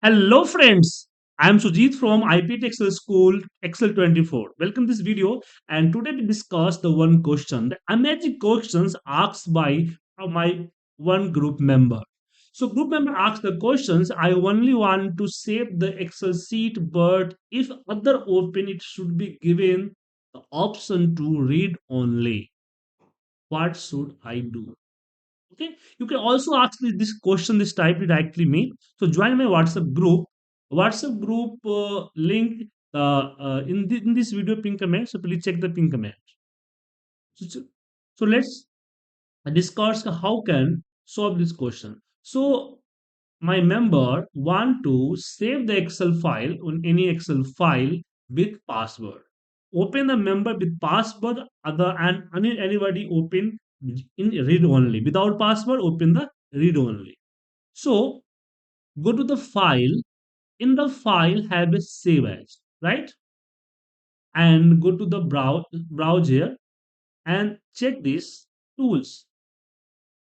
Hello friends, I am Sujit from IPT Excel School Excel 24. Welcome to this video and today we discuss the one question, the amazing questions asked by my one group member. So group member asked the questions, I only want to save the Excel sheet but if other open it should be given the option to read only. What should I do? Okay, you can also ask me this question, this type directly me. So join my whatsapp group link in this video pin comment, so please check the pin comment. So, so let's discuss how can solve this question. So my member want to save the excel file on any excel file with password. Open the member with password, other and anybody open in read only. Without password, open the read only. So go to the file. In the file, have a save as, right? And go to the browser and check this tools.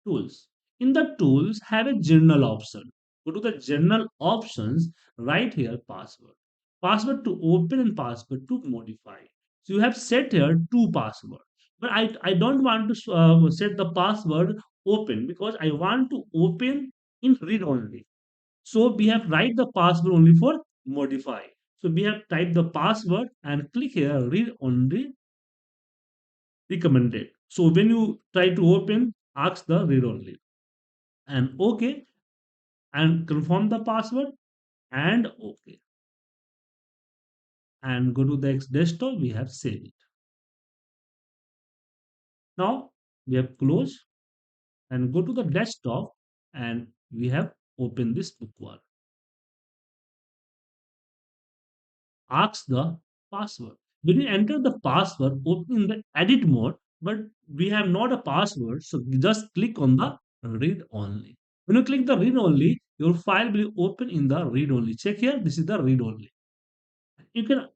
Tools. In the tools, have a journal option. Go to the journal options, right here password. Password to open and password to modify. So you have set here two passwords. But I don't want to set the password open because I want to open in read only. So we have write the password only for modify. So we have typed the password and click here read only recommended. So when you try to open, ask the read only and okay and confirm the password and okay and go to the desktop. We have saved it. Now we have closed and go to the desktop and we have opened this bookmark. Ask the password. When you enter the password, open in the edit mode, but we have not a password, so just click on the read only. When you click the read only, your file will open in the read only. Check here, this is the read only. You can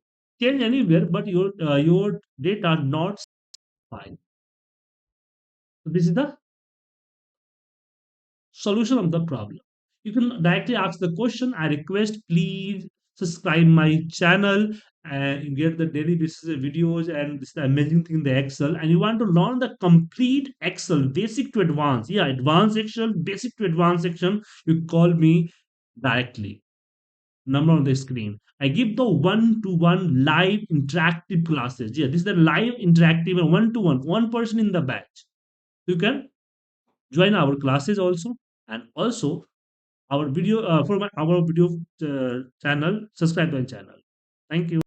change anywhere, but your data not fine. So this is the solution of the problem. You can directly ask the question. I request please subscribe my channel and you get the daily basis videos and this is the amazing thing in the Excel. And you want to learn the complete Excel, basic to advanced. Yeah, advanced Excel, basic to advanced section. You call me directly. Number on the screen. I give the one-to-one live interactive classes. Yeah, this is the live interactive and one-to-one, one person in the batch. You can join our classes also, and also our video our video channel. Subscribe to our channel. Thank you.